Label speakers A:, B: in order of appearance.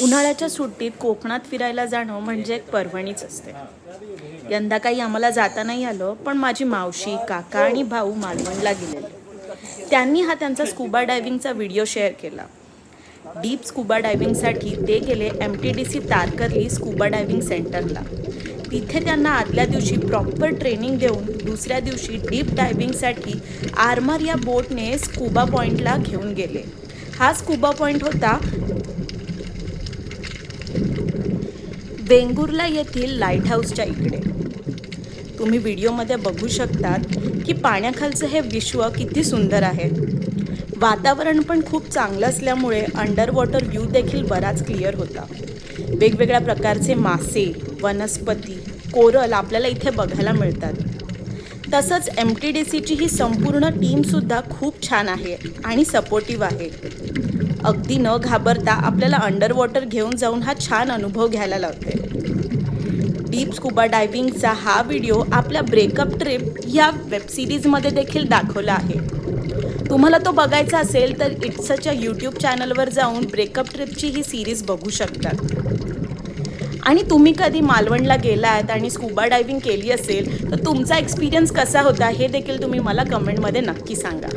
A: उन्हाळ्याच्या सुट्टीत कोकणात फिरायला जाणं म्हणजे एक पर्वणीच असते. यंदा काही आम्हाला जाता नाही आलं, पण माझी मावशी, काका आणि भाऊ मालवणला गेलेले. त्यांनी हा त्यांचा स्कुबा डायव्हिंगचा व्हिडिओ शेअर केला. डीप स्कुबा डायव्हिंगसाठी ते गेले MTDC तारकर्ली स्कुबा डायव्हिंग सेंटरला. तिथे त्यांना आदल्या दिवशी प्रॉपर ट्रेनिंग देऊन दुसऱ्या दिवशी डीप डायव्हिंगसाठी आर्मर या बोटने स्कुबा पॉईंटला घेऊन गेले. हा स्कुबा पॉईंट होता वेंगुर्ला येथील लाईट हाऊसच्या इकडे. तुम्ही व्हिडिओमध्ये बघू शकतात की पाण्याखालचं हे विश्व किती सुंदर आहे. वातावरण पण खूप चांगलं असल्यामुळे अंडर वॉटर व्ह्यू देखील बराच क्लिअर होता. वेगवेगळ्या प्रकारचे मासे, वनस्पती, कोरल आपल्याला इथे बघायला मिळतात. तसंच MTDCची ही संपूर्ण टीमसुद्धा खूप छान आहे आणि सपोर्टिव्ह आहे. अगदी न घाबरता आपल्याला अंडर वॉटर घेऊन जाऊन हा छान अनुभव घ्यायला लावते. डीप स्कुबा डायव्हिंगचा हा व्हिडिओ आपल्या ब्रेकअप ट्रिप या वेबसिरीजमध्ये देखील दाखवला आहे. तुम्हाला तो बघायचा असेल तर इट्सच्या यूट्यूब चॅनलवर जाऊन ब्रेकअप ट्रिपची ही सिरीज बघू शकतात. आणि तुम्ही कधी मालवणला गेलात आणि स्कुबा डायव्हिंग केली असेल तर तुमचा एक्सपिरियन्स कसा होता हे देखील तुम्ही मला कमेंटमध्ये नक्की सांगा.